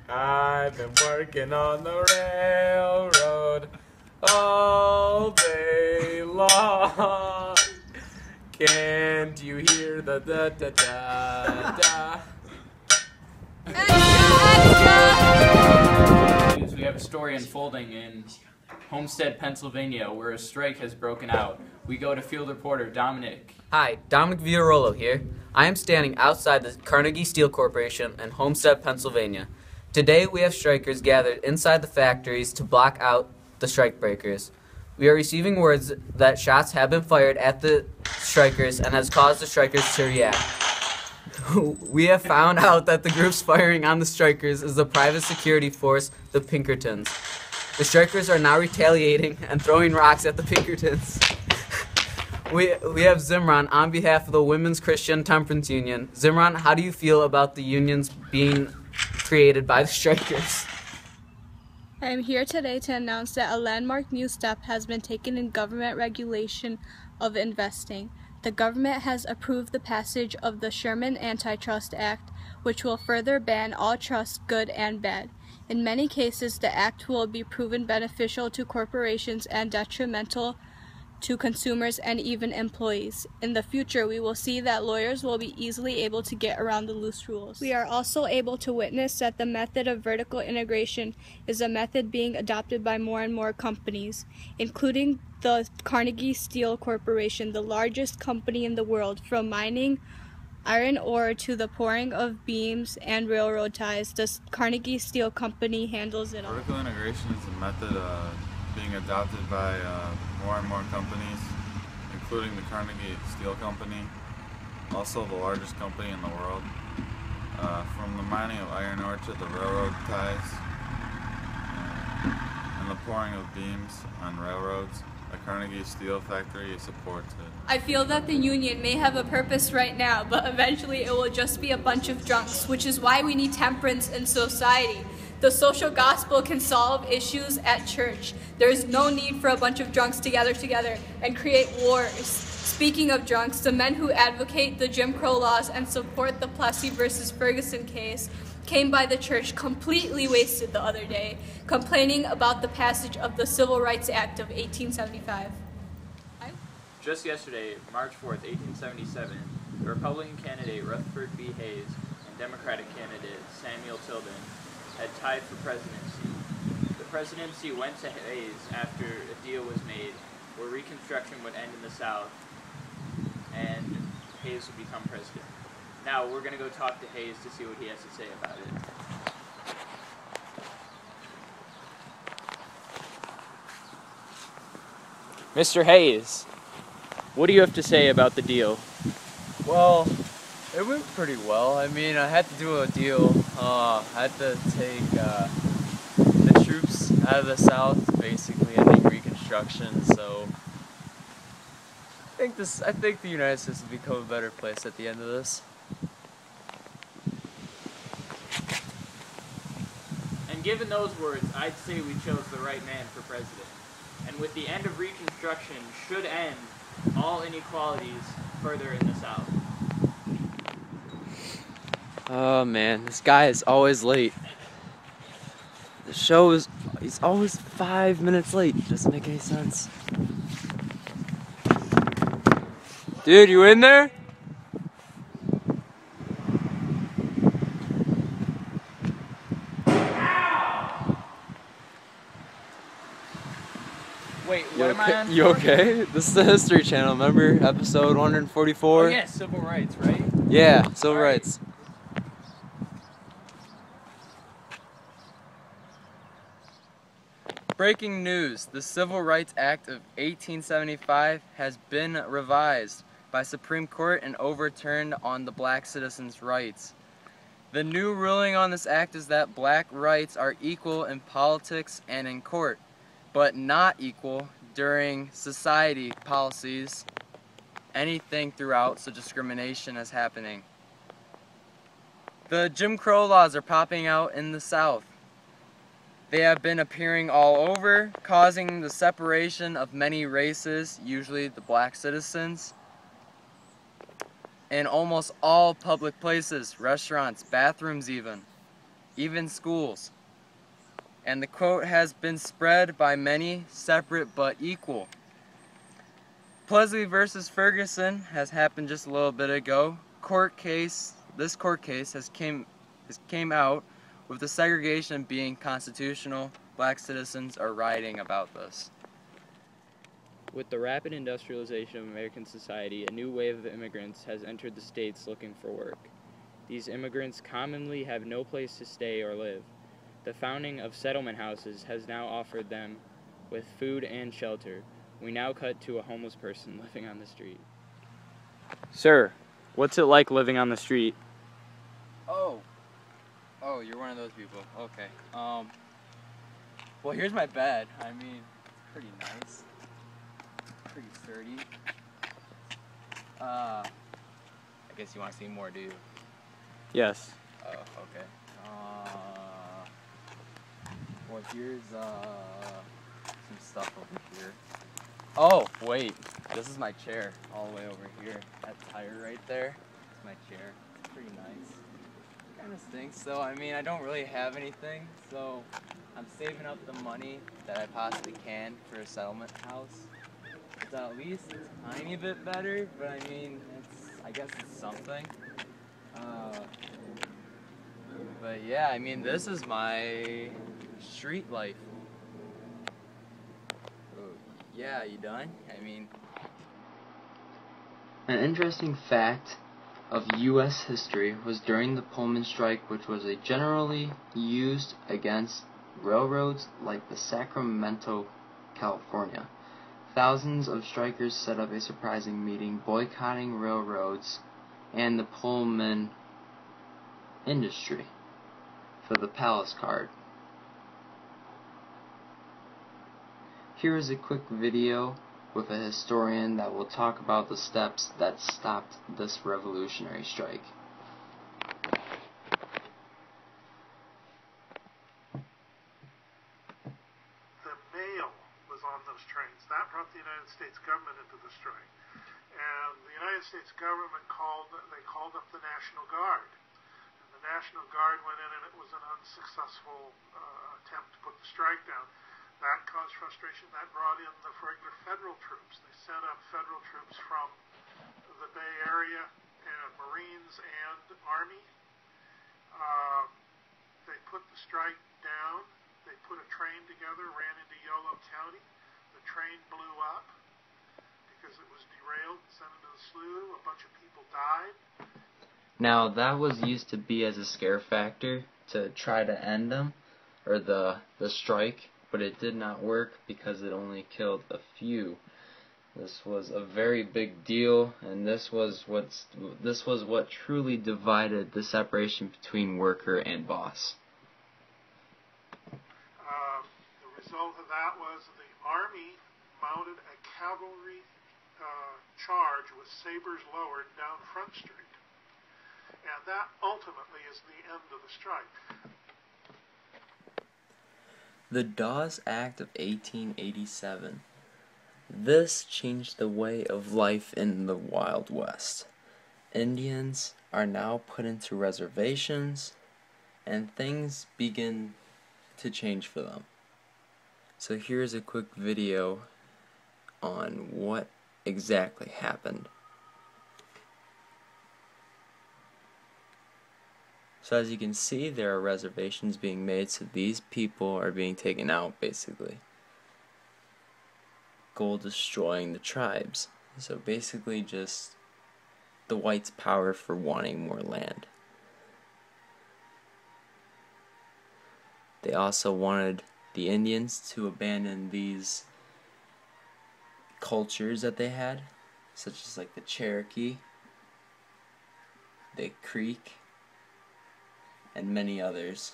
I've been working on the railroad all day long. Can't you hear the da da da da? We have a story unfolding in Homestead, Pennsylvania, where a strike has broken out. We go to field reporter Dominic. Hi, Dominic Villarolo here. I am standing outside the Carnegie Steel Corporation in Homestead, Pennsylvania. Today we have strikers gathered inside the factories to block out the strikebreakers. We are receiving words that shots have been fired at the strikers and has caused the strikers to react. We have found out that the groups firing on the strikers is the private security force, the Pinkertons. The strikers are now retaliating and throwing rocks at the Pinkertons. We have Zimran on behalf of the Women's Christian Temperance Union. Zimran, how do you feel about the unions being created by the strikers? I am here today to announce that a landmark new step has been taken in government regulation of investing. The government has approved the passage of the Sherman Antitrust Act, which will further ban all trusts, good and bad. In many cases, the act will be proven beneficial to corporations and detrimental to consumers and even employees. In the future, we will see that lawyers will be easily able to get around the loose rules. We are also able to witness that the method of vertical integration is a method being adopted by more and more companies, including the Carnegie Steel Corporation, the largest company in the world, from mining iron ore to the pouring of beams and railroad ties. The Carnegie Steel Company handles it all. Vertical integration is a method being adopted by more and more companies, including the Carnegie Steel Company, also the largest company in the world. From the mining of iron ore to the railroad ties and the pouring of beams on railroads, the Carnegie Steel Factory supports it. I feel that the union may have a purpose right now, but eventually it will just be a bunch of drunks, which is why we need temperance in society. The social gospel can solve issues at church. There is no need for a bunch of drunks to gather together and create wars. Speaking of drunks, the men who advocate the Jim Crow laws and support the Plessy versus Ferguson case came by the church completely wasted the other day, complaining about the passage of the Civil Rights Act of 1875. Just yesterday, March 4th, 1877, the Republican candidate Rutherford B. Hayes and Democratic candidate Samuel Tilden had tied for presidency. The presidency went to Hayes after a deal was made where Reconstruction would end in the South and Hayes would become president. Now we're going to go talk to Hayes to see what he has to say about it. Mr. Hayes, what do you have to say about the deal? Well, it went pretty well. I mean, I had to do a deal. I had to take the troops out of the South, basically ending Reconstruction. So I think the United States will become a better place at the end of this. And given those words, I'd say we chose the right man for president. And with the end of Reconstruction should end all inequalities further in the South. Oh man, this guy is always late. The show is, he's always 5 minutes late. Doesn't make any sense. Dude, you in there? Wait, what am I on? You okay? This is the History Channel, remember? Episode 144? Oh yeah, civil rights, right? Yeah, civil rights. Breaking news, the Civil Rights Act of 1875 has been revised by Supreme Court and overturned on the black citizens' rights. The new ruling on this act is that black rights are equal in politics and in court, but not equal during society policies, anything throughout, so discrimination is happening. The Jim Crow laws are popping out in the South. They have been appearing all over, causing the separation of many races, usually the black citizens, in almost all public places, restaurants, bathrooms even. even schools. And the quote has been spread by many, separate but equal. Plesley versus Ferguson has happened just a little bit ago. This court case has came out with the segregation being constitutional. Black citizens are rioting about this. With the rapid industrialization of American society, a new wave of immigrants has entered the states looking for work. These immigrants commonly have no place to stay or live. The founding of settlement houses has now offered them with food and shelter. We now cut to a homeless person living on the street. Sir, what's it like living on the street? Oh, you're one of those people. Okay. Well, here's my bed. I mean, it's pretty nice. Pretty sturdy. I guess you want to see more, do you? Yes. Oh, okay. Well, here's some stuff over here. Oh, wait. This is my chair all the way over here. That tire right there. It's my chair. It's pretty nice. Kind of stinks, so I mean, I don't really have anything, so I'm saving up the money that I possibly can for a settlement house. It's at least a tiny bit better, but I mean, I guess it's something. But yeah, I mean, this is my street life. Yeah, you done? I mean... An interesting fact of U.S. history was during the Pullman strike, which was a generally used against railroads like the Sacramento, California. Thousands of strikers set up a surprising meeting boycotting railroads and the Pullman industry for the Palace card. Here is a quick video with a historian that will talk about the steps that stopped this revolutionary strike. The mail was on those trains. That brought the United States government into the strike. And the United States government called up the National Guard. And the National Guard went in, and it was an unsuccessful attempt to put the strike down. That caused frustration. That brought in the regular federal troops. They sent up federal troops from the Bay Area, and Marines and Army. They put the strike down. They put a train together, ran into Yolo County. The train blew up because it was derailed, sent into the slough. A bunch of people died. Now that was used to be as a scare factor to try to end them, or the strike, but it did not work because it only killed a few. This was a very big deal, and this was what truly divided the separation between worker and boss. The result of that was the Army mounted a cavalry charge with sabers lowered down Front Street. And that ultimately is the end of the strike. The Dawes Act of 1887. This changed the way of life in the Wild West. Indians are now put into reservations, and things begin to change for them. So here's a quick video on what exactly happened. So as you can see, there are reservations being made, so these people are being taken out, basically. Goal destroying the tribes. So basically just the whites' power for wanting more land. They also wanted the Indians to abandon these cultures that they had, such as like the Cherokee, the Creek, and many others.